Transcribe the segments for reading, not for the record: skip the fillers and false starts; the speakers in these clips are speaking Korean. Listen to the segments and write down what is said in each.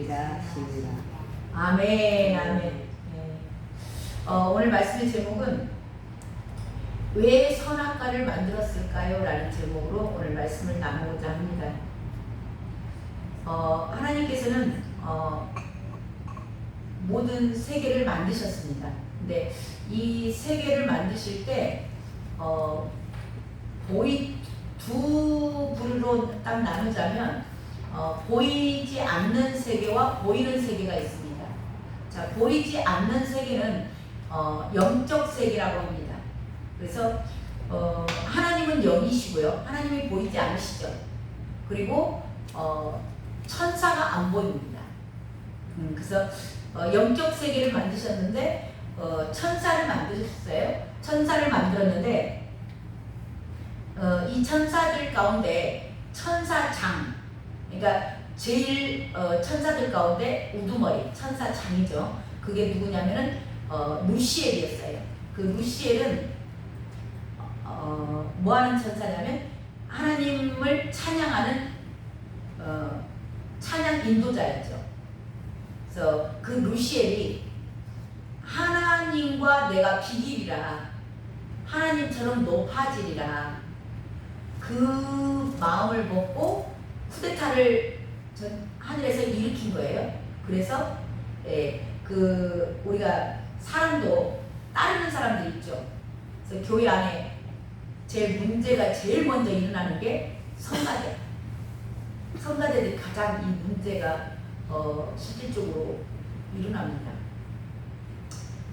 시작. 아멘, 아멘. 네. 오늘 말씀의 제목은 왜 선악과를 만들었을까요? 라는 제목으로 오늘 말씀을 나누고자 합니다. 하나님께서는 모든 세계를 만드셨습니다. 근데 이 세계를 만드실 때 두 부류로 딱 나누자면 보이지 않는 세계와 보이는 세계가 있습니다. 자, 보이지 않는 세계는 영적 세계라고 합니다. 그래서 하나님은 영이시고요. 하나님이 보이지 않으시죠. 그리고 천사가 안 보입니다. 그래서 영적 세계를 만드셨는데 천사를 만드셨어요. 천사를 만들었는데 이 천사들 가운데 천사장, 그러니까 제일 천사들 가운데 우두머리 천사장이죠. 그게 누구냐면은 루시엘이었어요. 그 루시엘은 뭐하는 천사냐면 하나님을 찬양하는 찬양 인도자였죠. 그래서 그 루시엘이 하나님과 내가 비기리라, 하나님처럼 높아지리라, 그 마음을 먹고 쿠데타를 하늘에서 일으킨 거예요. 그래서 그 우리가 사람도 따르는 사람들 있죠. 그래서 교회 안에 문제가 제일 먼저 일어나는 게 성가대. 성가대들이 가장 이 문제가 실질적으로 일어납니다.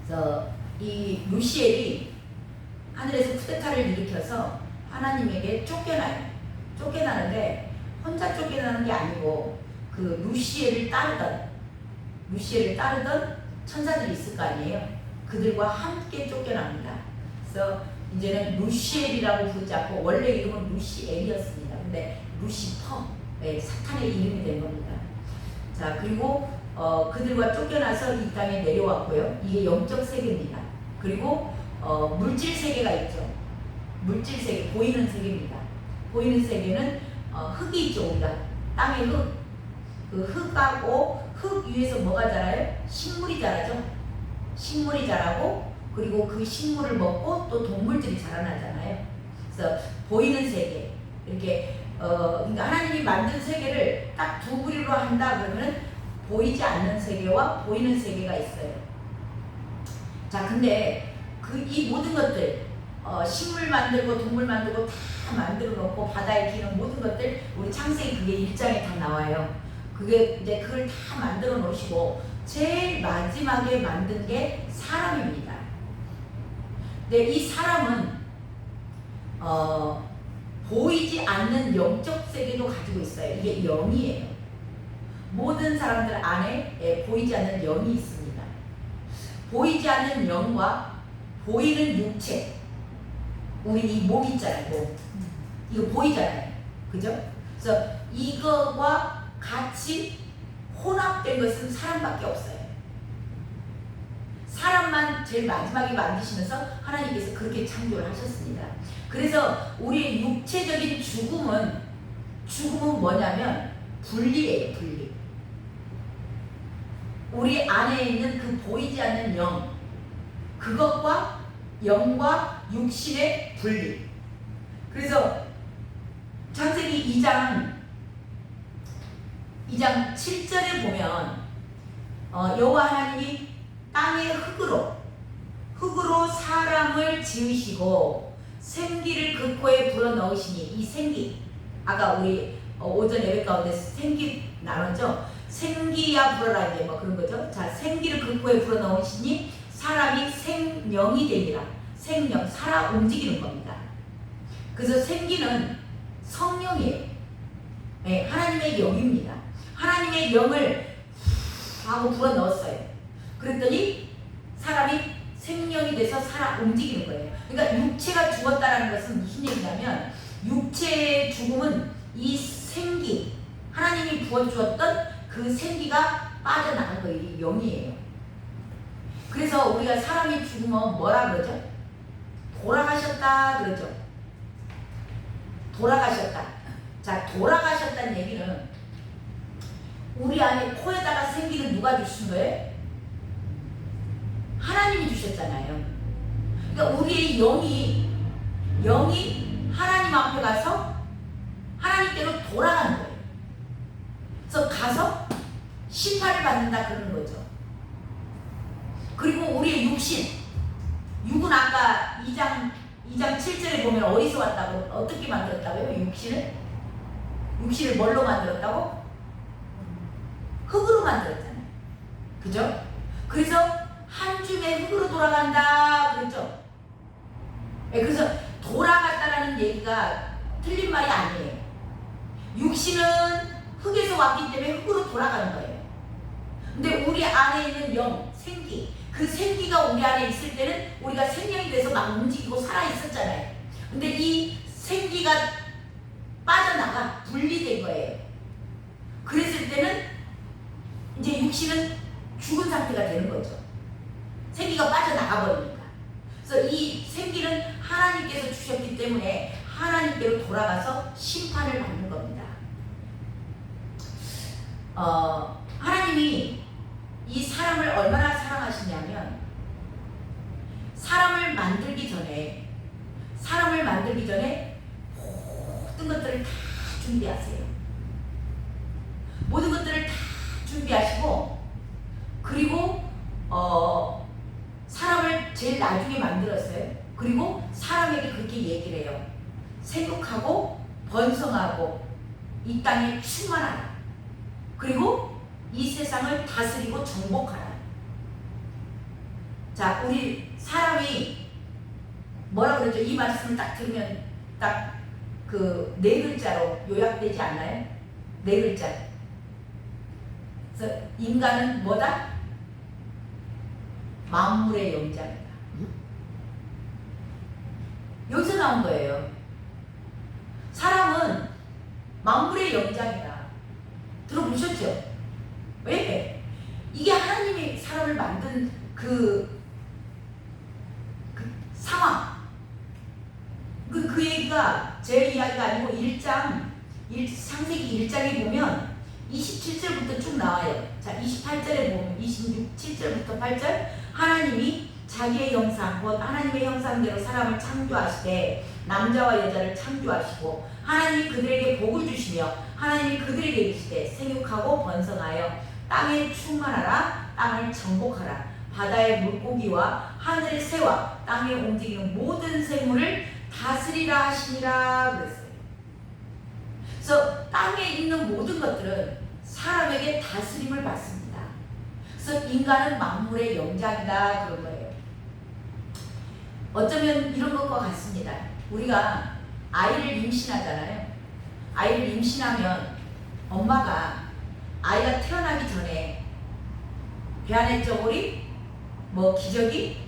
그래서 이 루시엘이 하늘에서 쿠데타를 일으켜서 하나님에게 쫓겨나요. 쫓겨나는데 혼자 쫓겨나는 게 아니고 그 루시엘을 따르던 천사들이 있을 거 아니에요. 그들과 함께 쫓겨납니다. 그래서 이제는 루시엘이라고 부르지 않고 원래 이름은 루시엘이었습니다. 근데 루시퍼, 사탄의 이름이 된 겁니다. 자, 그리고 그들과 쫓겨나서 이 땅에 내려왔고요. 이게 영적 세계입니다. 그리고 물질 세계가 있죠. 물질 세계, 보이는 세계입니다. 보이는 세계는 흙이 있죠. 우리가 땅의 흙, 그 흙하고 흙 위에서 뭐가 자라요? 식물이 자라죠. 식물이 자라고, 그리고 그 식물을 먹고 또 동물들이 자라나잖아요. 그래서 보이는 세계, 이렇게 그러니까 하나님이 만든 세계를 딱 두 부류로 한다 그러면 보이지 않는 세계와 보이는 세계가 있어요. 자, 근데 이 모든 것들, 식물 만들고 동물 만들고 다 만들어 놓고 바다에 기는 모든 것들, 우리 창세기 그게 1장에 다 나와요. 그게 이제 그걸 다 만들어 놓으시고 제일 마지막에 만든 게 사람입니다. 근데 이 사람은 보이지 않는 영적 세계도 가지고 있어요. 이게 영이에요. 모든 사람들 안에 보이지 않는 영이 있습니다. 보이지 않는 영과 보이는 육체, 우리 이 몸 있잖아요. 몸. 이거 보이잖아요. 그죠? 그래서 이거와 같이 혼합된 것은 사람밖에 없어요. 사람만 제일 마지막에 만드시면서 하나님께서 그렇게 창조를 하셨습니다. 그래서 우리의 육체적인 죽음은 뭐냐면 분리예요. 분리. 우리 안에 있는 그 보이지 않는 영, 그것과 영과 육신의 분리. 그래서 창세기 2장 7절에 보면 여호와 하나님이 땅의 흙으로 사람을 지으시고 생기를 그 코에 불어넣으시니, 이 생기, 아까 우리 오전 예배 가운데 생기 나눴죠? 생기야 불어라, 이제 뭐 그런 거죠. 자, 생기를 그 코에 불어넣으시니 사람이 생명이 되니라. 생명, 살아 움직이는 겁니다. 그래서 생기는 성령이에요. 네, 하나님의 영입니다. 하나님의 영을 하고 불어넣었어요. 그랬더니 사람이 생명이 돼서 살아 움직이는 거예요. 그러니까 육체가 죽었다는 것은 무슨 얘기냐면, 육체의 죽음은 이 생기, 하나님이 부어주었던 그 생기가 빠져나간 거예요. 이 영이에요. 그래서 우리가 사람이 죽으면 뭐라 그러죠? 돌아가셨다 그러죠. 돌아가셨다. 자, 돌아가셨다는 얘기는 우리 안에 코에다가 생기는 누가 주신 거예요? 하나님이 주셨잖아요. 그러니까 우리의 영이 하나님 앞에 가서 하나님께로 돌아가는 거예요. 그래서 가서 심판을 받는다 그러는 거죠. 그리고 우리의 육은 아까 2장 7절에 보면 어디서 왔다고, 어떻게 만들었다고요? 육신을 뭘로 만들었다고? 흙으로 만들었잖아요. 그죠? 그래서 한 줌의 흙으로 돌아간다 그랬죠? 네, 그래서 돌아갔다라는 얘기가 틀린 말이 아니에요. 육신은 흙에서 왔기 때문에 흙으로 돌아가는 거예요. 근데 우리 안에 있는 영, 생기, 그 생기가 우리 안에 있을 때는 우리가 생명이 돼서 막 움직이고 살아 있었잖아요. 근데 이 생기가 빠져나가 분리된 거예요. 그랬을 때는 이제 육신은 죽은 상태가 되는 거죠. 생기가 빠져나가 버리니까. 그래서 이 생기는 하나님께서 주셨기 때문에 하나님께로 돌아가서 심판을 받는 겁니다. 하나님이 이 사람을 얼마나 사랑하시냐면 사람을 만들기 전에 모든 것들을 다 준비하세요. 모든 것들을 다 준비하시고, 그리고 사람을 제일 나중에 만들었어요. 그리고 사람에게 그렇게 얘기를 해요. 생육하고 번성하고 이 땅에 충만하라. 그리고 이 세상을 다스리고 정복하라. 자, 우리 사람이 뭐라고 그러죠? 이 말씀을 딱 들으면 딱 그 4글자로 요약되지 않나요? 4글자. 그래서 인간은 뭐다? 만물의 영장이다. 여기서 나온 거예요. 사람은 만물의 영장이다. 들어보셨죠? 왜? 이게 하나님이 사람을 만든 그 상황. 그 얘기가 제 이야기가 아니고 창세기 1장에 보면 27절부터 쭉 나와요. 자, 28절에 보면 27절부터 8절, 하나님이 자기의 형상, 곧 하나님의 형상대로 사람을 창조하시되 남자와 여자를 창조하시고 하나님이 그들에게 복을 주시며 하나님이 그들에게 이르시되 생육하고 번성하여 땅에 충만하라. 땅을 정복하라. 바다의 물고기와 하늘의 새와 땅에 움직이는 모든 생물을 다스리라 하시니라 그랬어요. 그래서 땅에 있는 모든 것들은 사람에게 다스림을 받습니다. 그래서 인간은 만물의 영장이다 그런 거예요. 어쩌면 이런 것과 같습니다. 우리가 아이를 임신하잖아요. 아이를 임신하면 엄마가 아이가 태어나기 전에 배안의 저고리, 기저귀,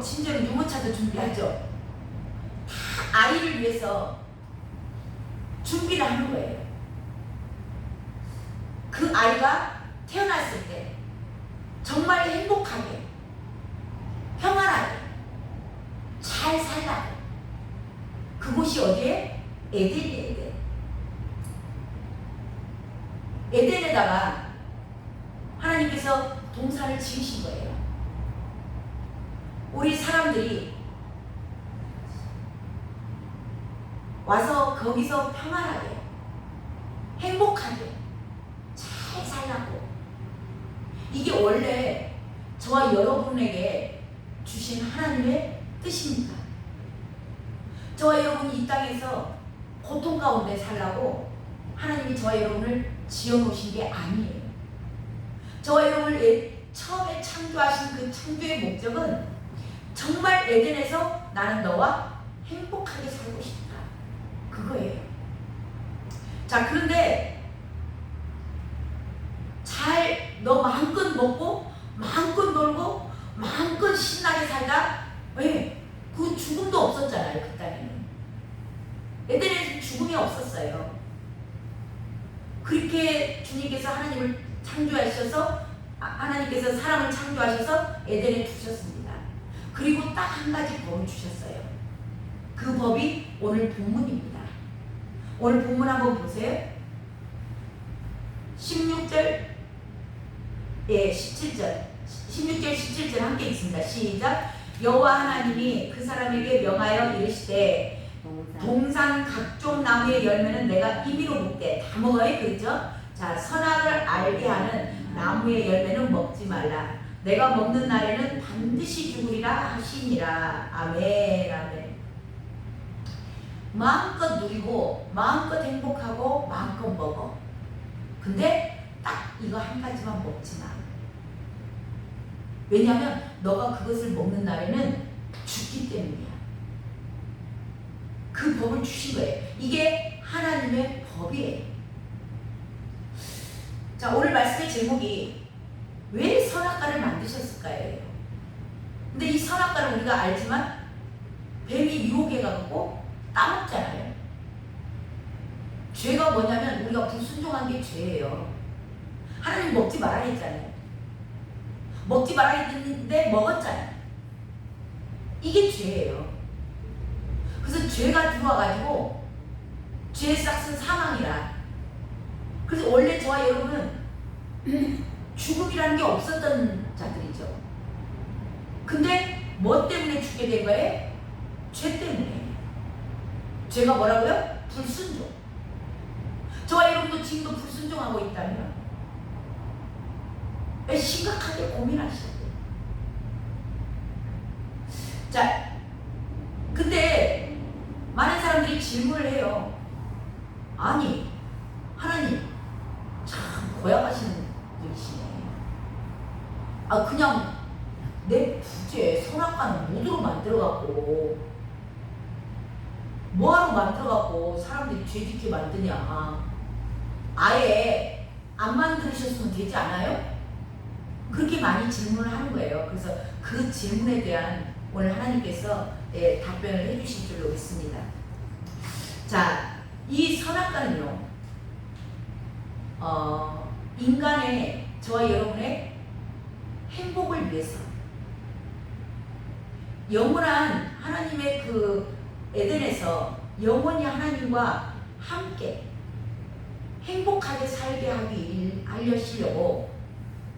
심지어는 유모차도 준비하죠. 다 아이를 위해서 준비를 하는 거예요. 그 아이가 태어났을 때 정말 행복하게, 평안하게, 잘 살라고. 그곳이 어디에? 에덴이에요, 에덴. 에덴에다가 하나님께서 동산을 지으신 거예요. 우리 사람들이 와서 거기서 평안하게, 행복하게, 잘 살라고. 이게 원래 저와 여러분에게 주신 하나님의 뜻입니다. 저와 여러분이 이 땅에서 고통 가운데 살라고 하나님이 저와 여러분을 지어놓으신 게 아니에요. 저와 여러분을 처음에 창조하신 그 창조의 목적은 정말 에덴에서 나는 너와 행복하게 살고 싶다. 그거예요. 자, 그런데 너 마음껏 먹고 마음껏 놀고 마음껏 신나게 살다. 왜? 그 죽음도 없었잖아요. 그 땅에는. 에덴에는 죽음이 없었어요. 그렇게 주님께서 하나님을 창조하셔서 하나님께서 사람을 창조하셔서 에덴에 두셨습니다. 그리고 딱 한 가지 법을 주셨어요. 그 법이 오늘 본문입니다. 오늘 본문 한번 보세요. 16절, 예, 17절. 16절, 17절 함께 있습니다. 시작. 여호와 하나님이 그 사람에게 명하여 이르시되 동산 각종 나무의 열매는 내가 임의로 먹되 다 먹어야 그렇죠? 자, 선악을 알게 하는 나무의 열매는 먹지 말라. 내가 먹는 날에는 반드시 죽으리라 하시니라. 아멘. 아멘. 마음껏 누리고 마음껏 행복하고 마음껏 먹어. 근데 딱 이거 한 가지만 먹지 마. 왜냐하면 너가 그것을 먹는 날에는 죽기 때문이야. 그 법을 주신 거예요. 이게 하나님의 법이에요. 자, 오늘 말씀의 제목이 왜 선악과를 만드셨을까요? 근데 이 선악과는 우리가 알지만 뱀이 유혹해가지고 따먹잖아요. 죄가 뭐냐면 우리가 불순종한 게 죄예요. 하나님 먹지 말아 했잖아요. 먹지 말아 했는데 먹었잖아요. 이게 죄예요. 그래서 죄가 들어와가지고 죄의 싹은 사망이라. 그래서 원래 저와 여러분은 죽음이라는 게 없었던 자들이죠. 근데 뭐 때문에 죽게 된 거예요? 죄 때문에. 죄가 뭐라고요? 불순종. 저와 여러분도 지금도 불순종하고 있다면 심각하게 고민하셔야 돼요. 자, 근데 많은 사람들이 질문을 해요. 아니, 하나님 참 고약하시는 분이시네. 아, 그냥 내 부재 선악과는 무드로 만들어갖고 뭐하러 만들어갖고 사람들이 죄짓게 만드냐. 아예 안 만드셨으면 되지 않아요? 그렇게 많이 질문을 하는 거예요. 그래서 그 질문에 대한 오늘 하나님께서 답변을 해주실 줄로 믿습니다. 자, 이 선악과는요, 인간의, 저와 여러분의 행복을 위해서 영원한 하나님의 그 에덴에서 영원히 하나님과 함께 행복하게 살게 하려고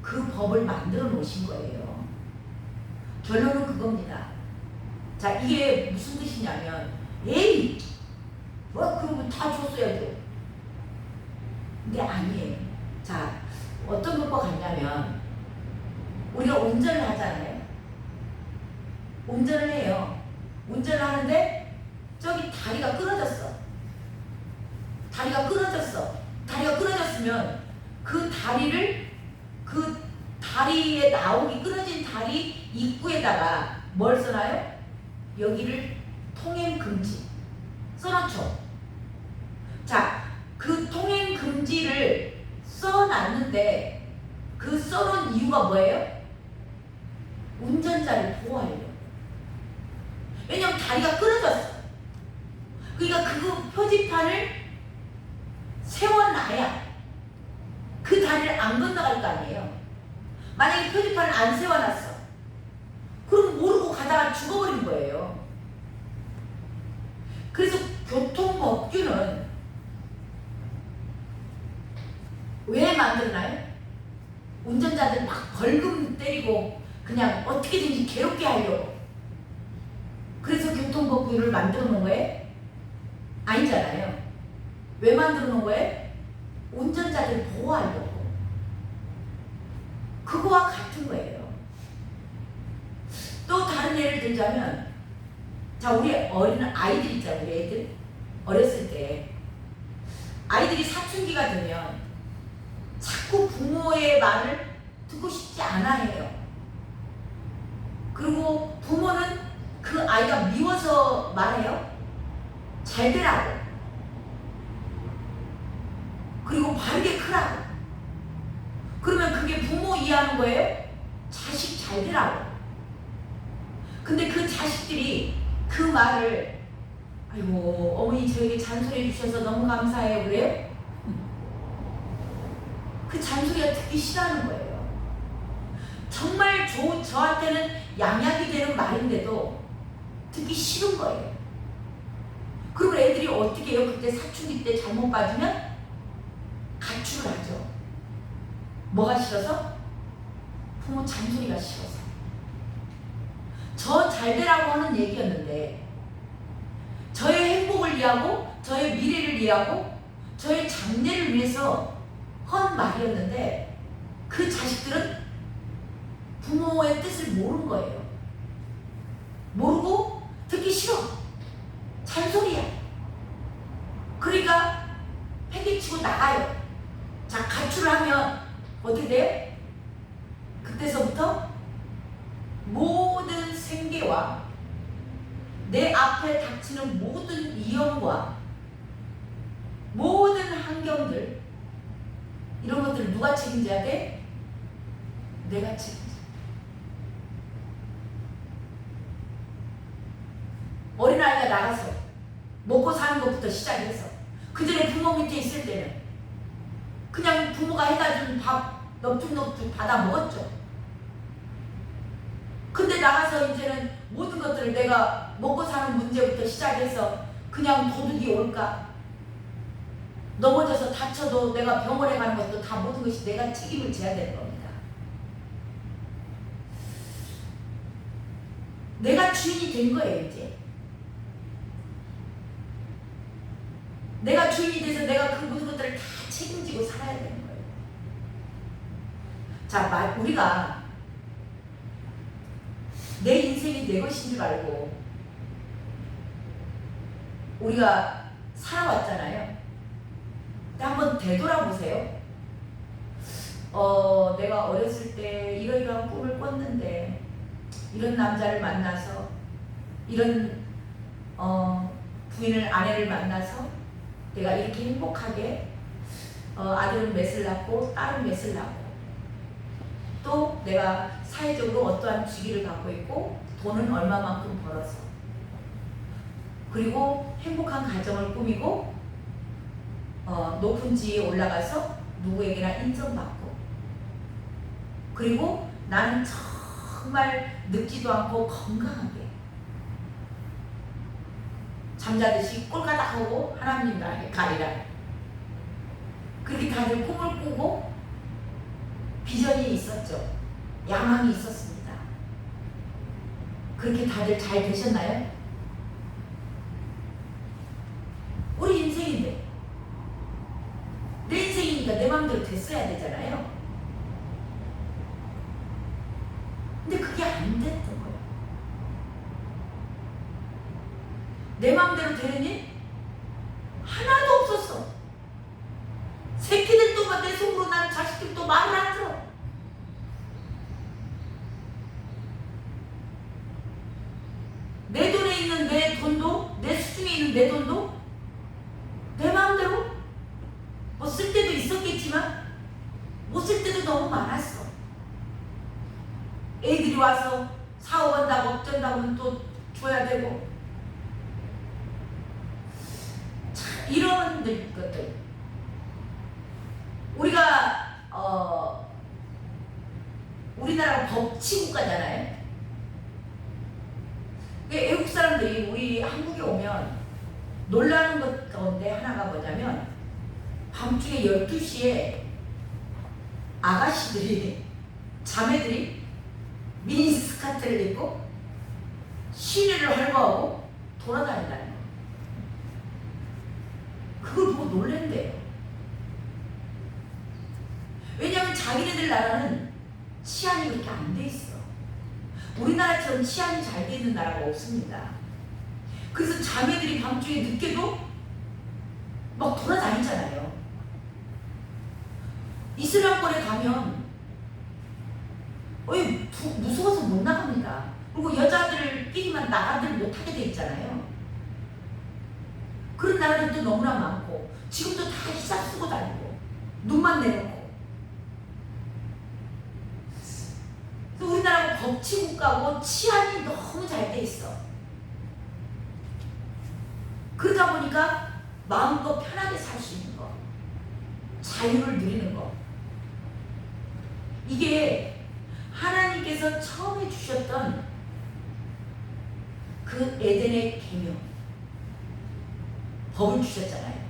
그 법을 만들어 놓으신 거예요. 결론은 그겁니다. 자, 이게 무슨 뜻이냐면, 에이, 뭐 그러면 다 줬어야죠. 근데 아니에요. 자, 어떤 것과 같냐면 우리가 운전을 하잖아요. 운전을 해요. 운전을 하는데 저기 다리가 끊어졌어. 다리가 끊어졌으면 그 다리에 나오기, 끊어진 다리 입구에다가 뭘 써놔요? 여기를 통행 금지 써놓죠. 자, 그 통행 금지를 써놨는데 그 써놓은 이유가 뭐예요? 운전자를 보호하려고. 왜냐면 다리가 끊어졌어. 그러니까 그 표지판을 세워놔야 그 다리를 안 건너갈 거 아니에요. 만약에 표지판을 안 세워놨어. 그럼 모르고 가다가 죽어버린 거예요. 그래서 교통법규는 왜 만들나요? 운전자들 막 벌금 때리고 그냥 어떻게든지 괴롭게 하려고. 그래서 교통법규를 만들어 놓은 거예요? 아니잖아요. 왜 만들어 놓은 거예요? 운전자들 보호하려고. 그거와 같은 거예요. 또 다른 예를 들자면, 자, 우리 어린 아이들 있잖아요. 우리 애들 어렸을 때 아이들이 사춘기가 되면 자꾸 부모의 말을 듣고 싶지 않아 해요. 그리고 부모는 그 아이가 미워서 말해요. 잘 되라고. 그리고 바르게 크라고. 그러면 그게 부모 이해하는 거예요? 자식 잘 되라고. 근데 그 자식들이 그 말을, 아이고 어머니 저에게 잔소리해 주셔서 너무 감사해요, 그래요? 그 잔소리가 듣기 싫어하는 거예요. 정말 저한테는 양약이 되는 말인데도 듣기 싫은 거예요. 그리고 애들이 어떻게 해요? 그때 사춘기 때 잘못 빠지면 가출을 하죠. 뭐가 싫어서? 부모 잔소리가 싫어서. 저 잘되라고 하는 얘기였는데, 저의 행복을 위하고 저의 미래를 위하고 저의 장래를 위해서 한 말이었는데, 그 자식들은 부모의 뜻을 모르는 거예요. 모르고 듣기 싫어. 잔소리야. 그러니까 팽개치고 나가요. 자, 가출을 하면 어떻게 돼요? 그때서부터 모든 생계와 내 앞에 닥치는 모든 위험과 모든 환경들, 이런 것들을 누가 책임져야 돼? 내가 책임져. 어린아이가 나가서 먹고 사는 것부터 시작해서, 그 전에 부모 밑에 있을 때는 그냥 부모가 해다 준 밥 넙죽넙죽 받아 먹었죠. 근데 나가서 이제는 모든 것들을 내가 먹고 사는 문제부터 시작해서 그냥 도둑이 올까? 넘어져서 다쳐도 내가 병원에 가는 것도 다 모든 것이 내가 책임을 져야 되는 겁니다. 내가 주인이 된 거예요, 이제. 내가 주인이 돼서 내가 그 모든 것들을 다 책임지고 살아야 되는 거예요. 자, 우리가 내 인생이 내 것인 줄 알고 우리가 살아왔잖아요. 근데 한번 되돌아보세요. 내가 어렸을 때 이러이러한 꿈을 꿨는데, 이런 남자를 만나서, 이런 부인을, 아내를 만나서 내가 이렇게 행복하게 아들은 맷을 낳고 딸은 맷을 낳고, 또 내가 사회적으로 어떠한 직위를 갖고 있고 돈은 얼마만큼 벌어서, 그리고 행복한 가정을 꾸미고 높은 지위에 올라가서 누구에게나 인정받고, 그리고 나는 정말 늙지도 않고 건강하게 잠자듯이 꼴까닥 하고 하나님 나라에 가리라. 그렇게 다들 꿈을 꾸고 비전이 있었죠. 야망이 있었습니다. 그렇게 다들 잘 되셨나요? 우리 인생인데, 내 인생이니까 내 마음대로 됐어야 되잖아요. 근데 그게 안 됐던 거예요. 내 마음대로 되는 일 하나도 없었어. 새끼들도 내 속으로, 난 자식들도 말을 안 들어. 내 돈에 있는 내 돈도, 내 수중에 있는 내 돈도 내 마음대로 뭐 쓸 때도 있었겠지만 못 쓸 때도 너무 많았어. 애들이 와서 사업한다고 어쩐다고 또 줘야 되고, 참 이런 것들. 우리가 우리나라가 법치국가잖아요. 외국 사람들이 우리 한국에 오면 놀라는 것 가운데 하나가 뭐냐면, 밤중에 12시에 아가씨들이, 자매들이 미니스커트를 입고 시내를 활보하고 돌아다닌다는 거예요. 그걸 보고 놀랜대요. 왜냐하면 자기네들 나라는 치안이 그렇게 안 돼 있어. 우리나라처럼 치안이 잘 돼 있는 나라가 없습니다. 그래서 자매들이 밤중에 늦게도 막 돌아다니잖아요. 이슬람권에 가면 무서워서 못 나갑니다. 그리고 여자들끼리만 나가들 못하게 돼 있잖아요. 그런 나라들도 너무나 많고, 지금도 다 히잡 쓰고 다니고 눈만 내놓고. 우리나라가 법치국가고 치안이 너무 잘 돼 있어. 그러다 보니까 마음껏 편하게 살 수 있는 거, 자유를 누리는 거, 이게 하나님께서 처음에 주셨던 그 에덴의 계명, 법을 주셨잖아요.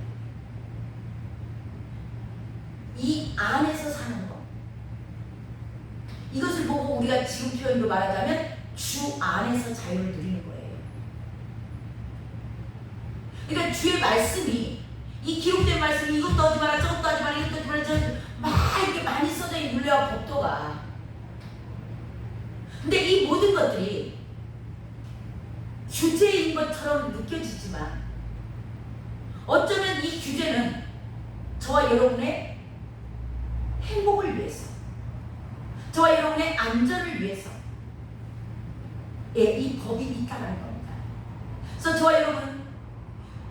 이 안에서 사는 거, 이것을 보고 우리가 지금 표현으로 말하자면 주 안에서 자유를 누리는 거예요. 그러니까 주의 말씀이, 이 기록된 말씀이 이것도 하지 마라 저것도 하지 마라 이것도 하지 마라 막 이렇게 많이 써져 있는 윤례와 법도가, 근데 이 모든 것들이 규제인 것처럼 느껴지지만 어쩌면 이 규제는 저와 여러분의 행복을 위해서, 저와 여러분의 안전을 위해서 이 법이 있다는 겁니다. 그래서 저와 여러분,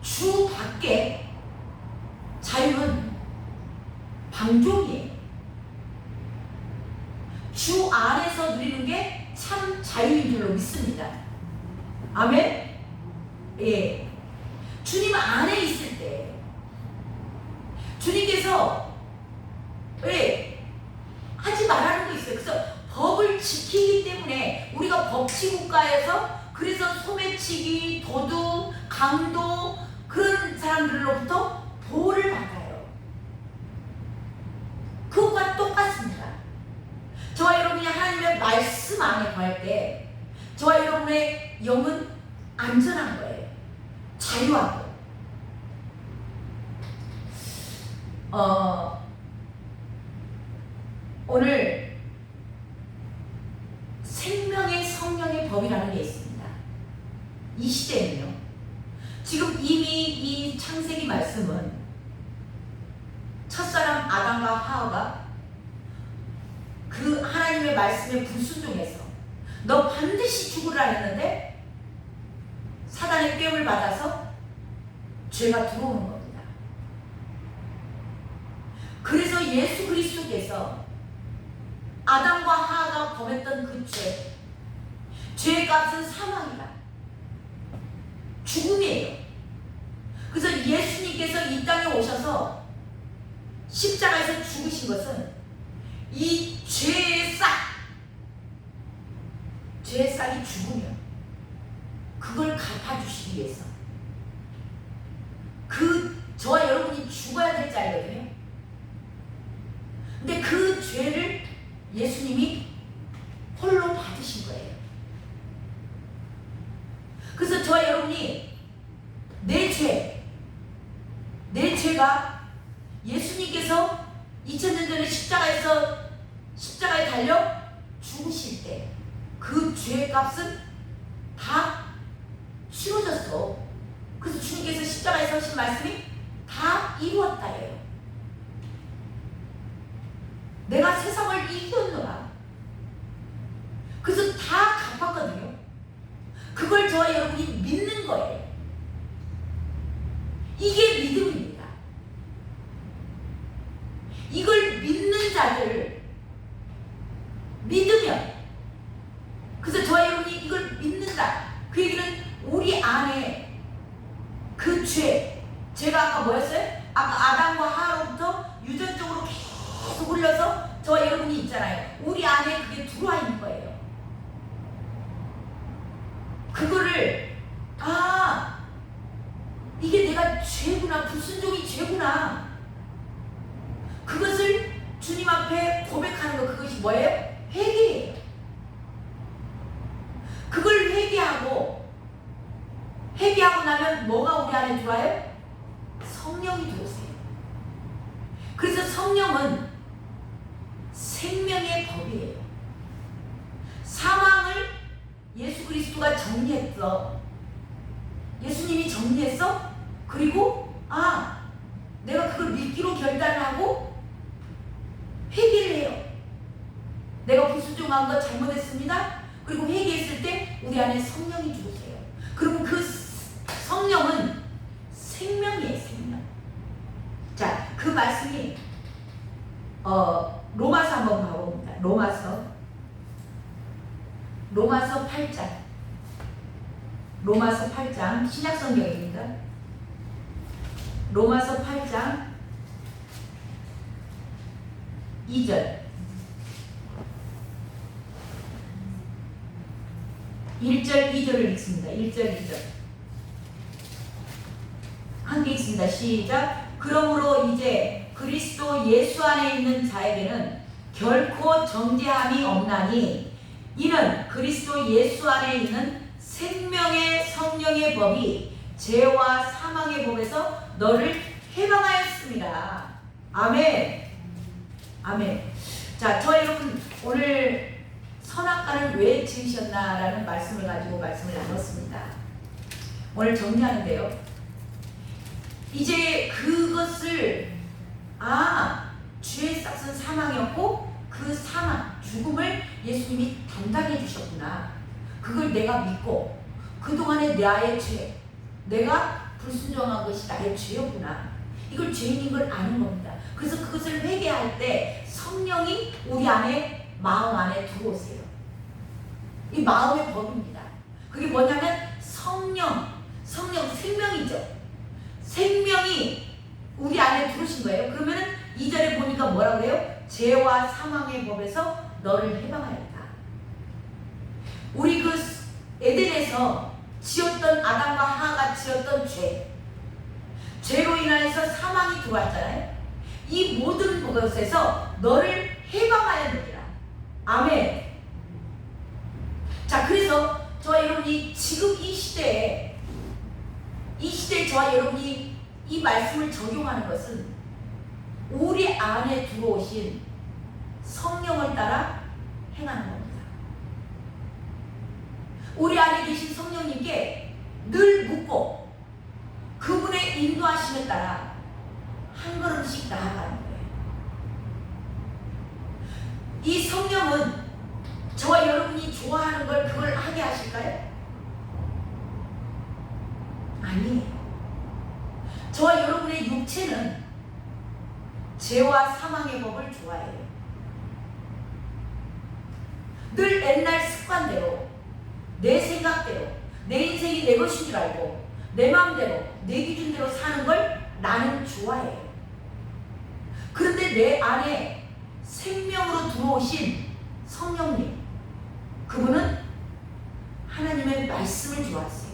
주 밖에 자유는 방종이에요. 주 안에서 누리는 게 참 자유인 줄로 믿습니다. 아멘? 예. 주님 안에 있을 때 주님께서 왜 하지 말라는 거 있어요. 그래서 법을 지키기 때문에 우리가 법치국가에서, 그래서 소매치기, 도둑, 강도 그런 사람들로부터 보호를 받아요. 그것과 똑같습니다. 저와 여러분이 하나님의 말씀 안에 거할 때 저와 여러분의 영은 안전한 거예요. 자유하고. 오늘 생명의 성령의 법이라는 게 있습니다. 이 시대에는요. 지금 이미 이 창세기 말씀은 첫사람 아담과 하와가 그 하나님의 말씀에 불순종해서 너 반드시 죽으라 했는데 사단의 꾀임을 받아서 죄가 들어오는 겁니다. 그래서 예수 그리스도께서 아담과 하와가 범했던 그 죄, 죄의 값은 사망이다, 죽음이에요. 그래서 예수님께서 이 땅에 오셔서 십자가에서 죽으신 것은 이 죄의 싹이 죽으며 그걸 갚아주시기 위해서, 저와 여러분이 죽어야 될 자리거든요. 근데 그 죄를 예수님이 홀로 받으신 거예요. 그래서 저와 여러분이 내 죄가 예수님께서 2000년 전에 십자가에 달려 죽으실 때 그 죄의 값은 다 치러졌어. 그래서 주님께서 십자가에서 하신 말씀이 다 이루었다예요. 내가 세상을 이겼노라. 그래서 다 갚았거든요. 그걸 저와 여러분이 믿는 거예요. 이게 믿음입니다. 이걸 믿는 자들, 믿으면, 그래서 저와 여러분이 이걸 믿는다. 그 얘기는 우리 안에 그 죄가 아까 뭐였어요? 아까 아담과 하와로부터 유전적으로 계속 흘러서 저와 여러분이 있잖아요. 우리 안에 그게 들어와 있는 거예요. 그거를 이게 내가 죄구나, 불순종이 죄구나, 그것을 주님 앞에 고백하는 거, 그것이 뭐예요? 회개예요. 그걸 회개하고 나면 뭐가 우리 안에 들어와요? 성령이 들어오세요. 그래서 성령은 생명의 법이에요. 사망을 예수 그리스도가 정리했어. 예수님이 정리했어. 그리고 내가 그걸 믿기로 결단하고 회개를 해요. 내가 불순종한 거 잘못했습니다. 그리고 회개했을 때 우리 안에 성령이 들어오세요. 그리고 그 성령은 생명이에요. 생명. 자, 그 말씀이 로마서 한번 가봅니다. 로마서 8장 신약성경입니다. 로마서 8장 2절 1절 2절을 읽습니다. 1절 2절 함께 읽습니다. 시작. 그러므로 이제 그리스도 예수 안에 있는 자에게는 결코 정죄함이 없나니 이는 그리스도 예수 안에 있는 생명의 성령의 법이 죄와 사망의 법에서 너를 해방하였습니다. 아멘. 아멘. 자, 저 여러분 오늘 선악과를 왜 지으셨나라는 말씀을 가지고 말씀을 나눴습니다. 오늘 정리하는데요. 이제 그것을 죄의 싹은 사망이었고 그 사망, 죽음을 예수님이 담당해 주셨구나. 그걸 내가 믿고 그동안의 나의 죄, 내가 불순종한 것이 나의 죄였구나. 이걸 죄인인 걸 아는 겁니다. 그래서 그것을 회개할 때 성령이 우리 안에, 마음 안에 들어오세요. 이 마음의 법입니다. 그게 뭐냐면 성령 생명이죠. 생명이 우리 안에 들어오신 거예요. 그러면은 2절에 보니까 뭐라고 그래요? 죄와 사망의 법에서 너를 해방하였다. 우리 그 에덴에서 지었던 아담과 하와가 지었던 죄로 인하여서 사망이 들어왔잖아요. 이 모든 것에서 너를 해방하였느니라. 아멘. 자, 그래서 저와 여러분이 지금 이 시대에 저와 여러분이 이 말씀을 적용하는 것은 우리 안에 들어오신 성령을 따라 행하는 겁니다. 우리 안에 계신 성령님께 늘 묻고 그분의 인도하심에 따라 한 걸음씩 나아가는 거예요. 이 성령은 저와 여러분이 좋아하는 걸 그걸 하게 하실까요? 아니에요. 저와 여러분의 육체는 죄와 사망의 법을 좋아해요. 늘 옛날 습관대로, 내 생각대로, 내 인생이 내 것인 줄 알고 내 마음대로, 내 기준대로 사는 걸 나는 좋아해요. 그런데 내 안에 생명으로 들어오신 성령님, 그분은 하나님의 말씀을 좋아하세요.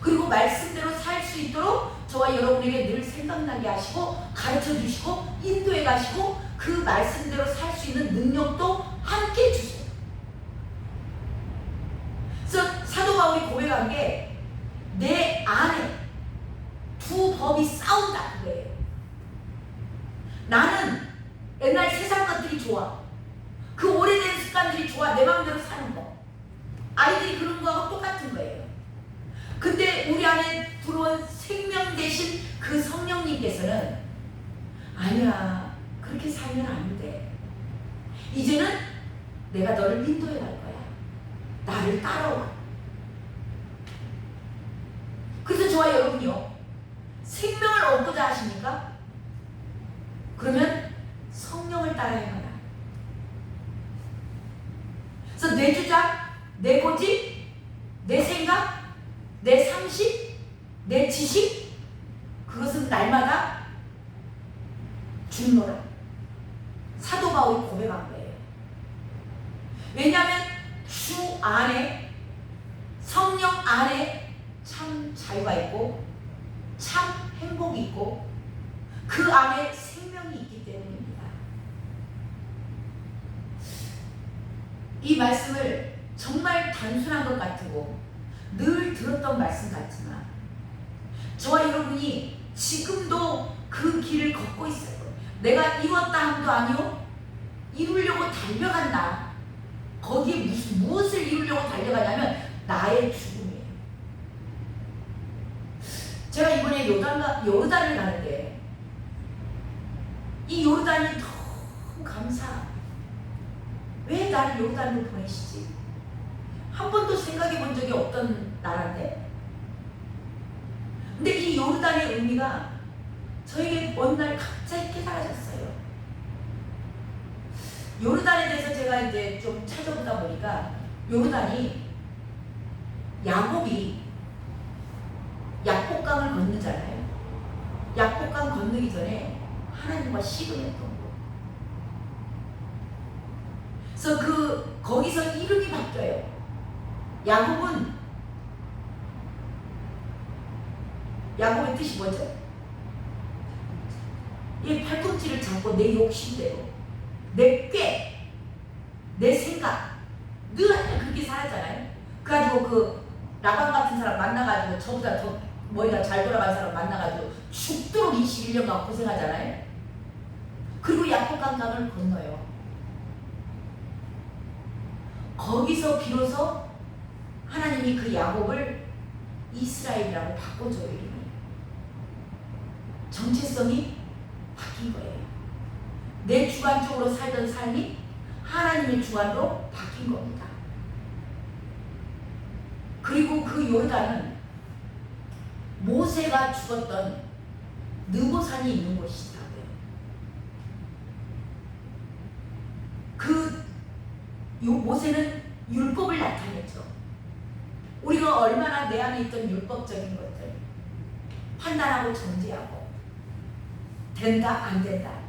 그리고 말씀대로 살 수 있도록 저와 여러분에게 늘 생각나게 하시고 가르쳐 주시고 인도해 가시고 그 말씀대로 살 수 있는 능력도 함께 주세요. 그래서 사도 바울이 고백한 게 내 안에 두 법이 싸운다 그거예요. 나는 옛날 세상 것들이 좋아. 그 오래된 습관들이 좋아. 내 마음대로 사는 거. 아이들이 그런 거하고 똑같은 거예요. 근데 우리 안에 들어온 생명 대신 그 성령님께서는 아니야, 그렇게 살면 안 돼. 이제는 내가 너를 인도해 갈 거야. 나를 따라와. 그래서 저와 여러분이요, 생명을 얻고자 하십니까? 그러면 성령을 따라 행하라. 그래서 내 주장, 내 고집, 내 생각, 내 상식, 내 지식, 그것은 날마다 죽노라. 사도 바울이 고백한 거예요. 왜냐하면 주 안에, 성령 안에 참 자유가 있고 참 행복이 있고 그 안에 생명이 있기 때문입니다. 이 말씀을 정말 단순한 것 같고 늘 들었던 말씀 같지만 저와 여러분이 지금도 그 길을 걷고 있어요. 내가 이뤘다 함도 아니요, 이루려고 달려간다. 거기에 무엇을 이루려고 달려가냐면 나의 죽음이에요. 제가 이번에 요르단을 가는데 이 요르단이 너무 감사. 왜 나를 요르단으로 보내시지? 한 번도 생각해 본 적이 없던 나라인데, 근데 이 요르단의 의미가 저에게 어느 날 갑자기 깨달아졌어요. 요르단에 대해서 제가 이제 좀 찾아보다 보니까 요르단이 야곱이 약복강을 건너잖아요. 약복강 건너기 전에 하나님과 씨름했던 거. 그래서 거기서 이름이 바뀌어요. 야곱의 뜻이 뭐죠? 이 팔꿈치를 잡고 내 욕심대로 내 꾀, 내 생각 늘 하여튼 그렇게 살았잖아요. 그래가지고 그 라반 같은 사람 만나가지고 저보다 더 머리가 잘 돌아간 사람 만나가지고 죽도록 21년간 고생하잖아요. 그리고 야복 강강을 건너요. 거기서 비로소 하나님이 그 야곱을 이스라엘이라고 바꿔줘요. 이름을. 정체성이 바뀐 거예요. 내 주관적으로 살던 삶이 하나님의 주관으로 바뀐 겁니다. 그리고 그 요르단은 모세가 죽었던 느보산이 있는 곳이더라고요. 모세는 율법을 나타냈죠. 우리가 얼마나 내 안에 있던 율법적인 것들 판단하고 정죄하고 된다 안 된다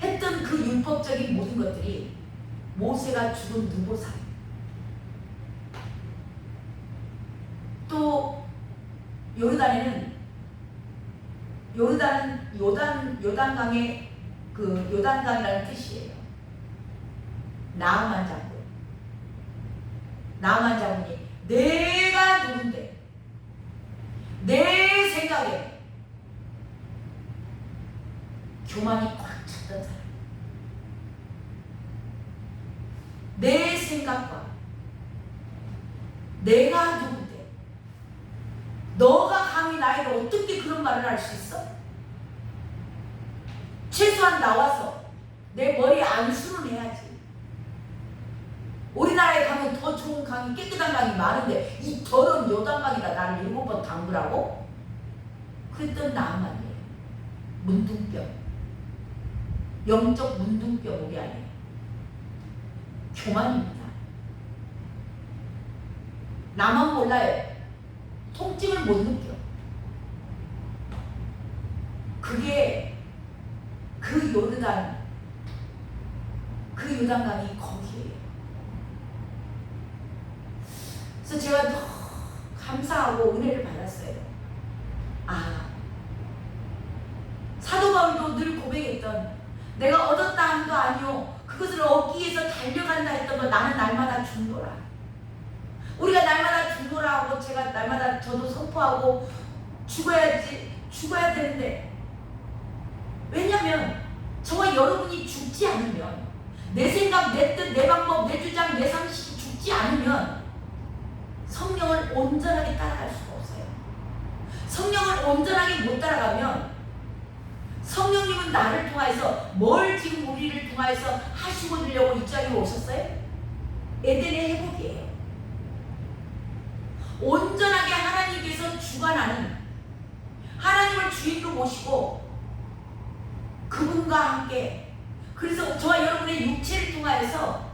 했던 그 율법적인 모든 것들이 모세가 죽은 느보산, 또 요르단은 요단강의 그 요단강이라는 뜻이에요. 나아만 장군이 내가 누군데 내 생각에 교만이 꽉 찼던 사람, 내 생각과 내가 누군데 너가 감히 나에게 어떻게 그런 말을 할 수 있어? 최소한 나와서 내 머리에 안수는 해야지. 우리나라에 가면 더 좋은 강이, 깨끗한 강이 많은데 이 더러운 요단강이라 나를 7번 담그라고? 그랬던 나만이에요. 문둥병, 영적 문둥병 우리 안에 교만입니다. 나만 몰라요. 통증을 못 느껴. 그게 그 요단강이 거기에요. 그래서 제가 더 감사하고 은혜를 받았어요. 사도 바울도 늘 고백했던 내가 얻었다 함도 아니요 그것을 얻기 위해서 달려간다 했던 거 나는 날마다 죽노라. 우리가 날마다 죽노라 하고 제가 날마다 저도 선포하고 죽어야 되는데, 왜냐면 저와 여러분이 죽지 않으면, 내 생각, 내 뜻, 내 방법, 내 주장, 내 상식이 죽지 않으면 성령을 온전하게 따라갈 수가 없어요. 성령을 온전하게 못 따라가면 성령님은 나를 통해서 뭘 지금 우리를 통해서 하시고 들려고 이 자리에 오셨어요? 에덴의 회복이에요. 온전하게 하나님께서 주관하는, 하나님을 주인으로 모시고 그분과 함께, 그래서 저와 여러분의 육체를 통하여서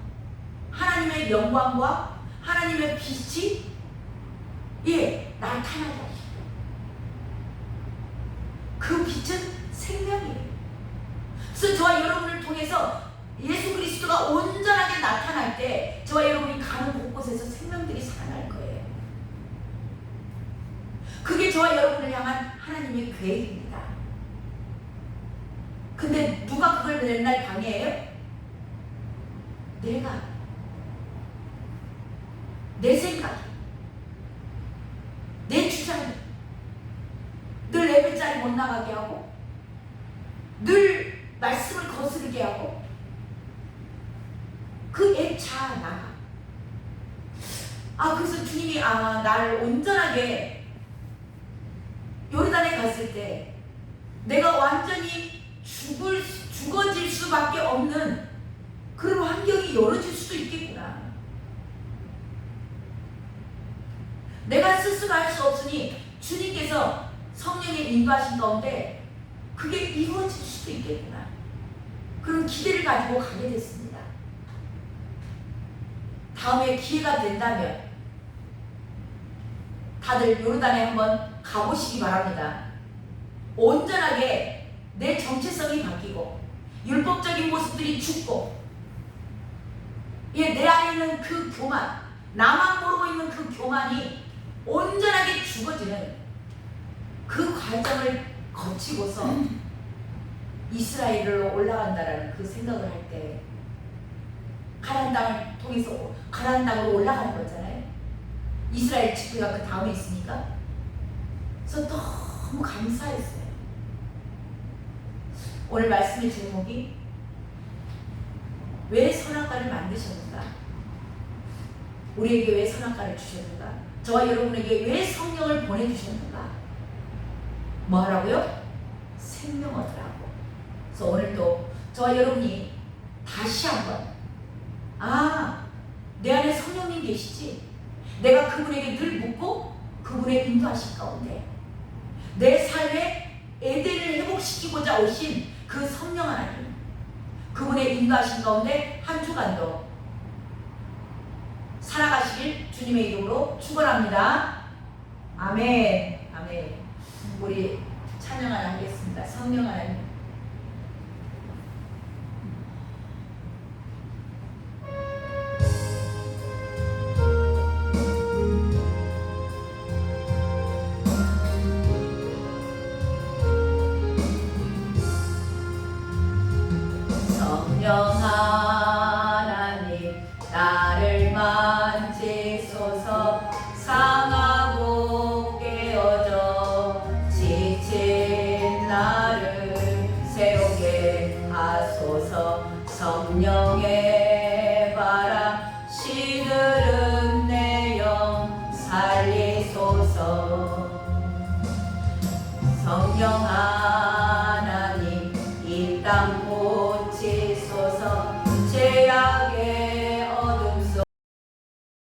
하나님의 영광과 하나님의 빛이 나타나게 하시고, 그 빛은 생명이에요. 그래서 저와 여러분을 통해서 예수 그리스도가 온전하게 나타날 때 저와 여러분이 가는 곳곳에서 생명들이 살아날 거예요. 그게 저와 여러분을 향한 하나님의 계획입니다. 근데 누가 그걸 맨날 방해해요? 내 생각이, 내 주장이 늘 예배자리 못 나가게 하고, 늘 말씀을 거스르게 하고, 그 애차 나가. 그래서 주님이 날 온전하게 요르단에 갔을 때 내가 완전히 죽어질 수밖에 없는 그런 환경이 열어질 수도 있겠구나. 내가 스스로 할 수 없으니 주님께서 성령의 인도하신 가운데 그게 이루어질 수도 있겠구나. 그런 기대를 가지고 가게 됐습니다. 다음에 기회가 된다면 다들 요르단에 한번 가보시기 바랍니다. 온전하게 내 정체성이 바뀌고 율법적인 모습들이 죽고, 내 안에 있는 그 교만, 나만 모르고 있는 그 교만이 온전하게 죽어지는 그 과정을 거치고서 이스라엘로 올라간다라는 그 생각을 할 때 가나안 땅을 통해서 가나안 땅으로 올라가는 거잖아요. 이스라엘 집회가 그 다음에 있으니까. 그래서 너무 감사했어요. 오늘 말씀의 제목이 왜 선악과를 만드셨는가? 우리에게 왜 선악과를 주셨는가? 저와 여러분에게 왜 성령을 보내주셨는가? 뭐 하라고요? 생명 얻으라고. 그래서 오늘도 저와 여러분이 다시 한번 내 안에 성령님 계시지? 내가 그분에게 늘 묻고 그분의 인도하신 가운데 내 삶에 에덴을 회복시키고자 오신 그 성령 하나님, 그분의 인도하신 가운데 한 주간도 살아가시길 주님의 이름으로 축원합니다. 아멘. 아멘. 우리 찬양 하나 하겠습니다. 성령 하나님. 성령 하나님 나를 만지소서. 상하고 깨어져 지친 나를 새롭게 하소서. 성령의 바람 시들은 내 영 살리소서. 성령 하나님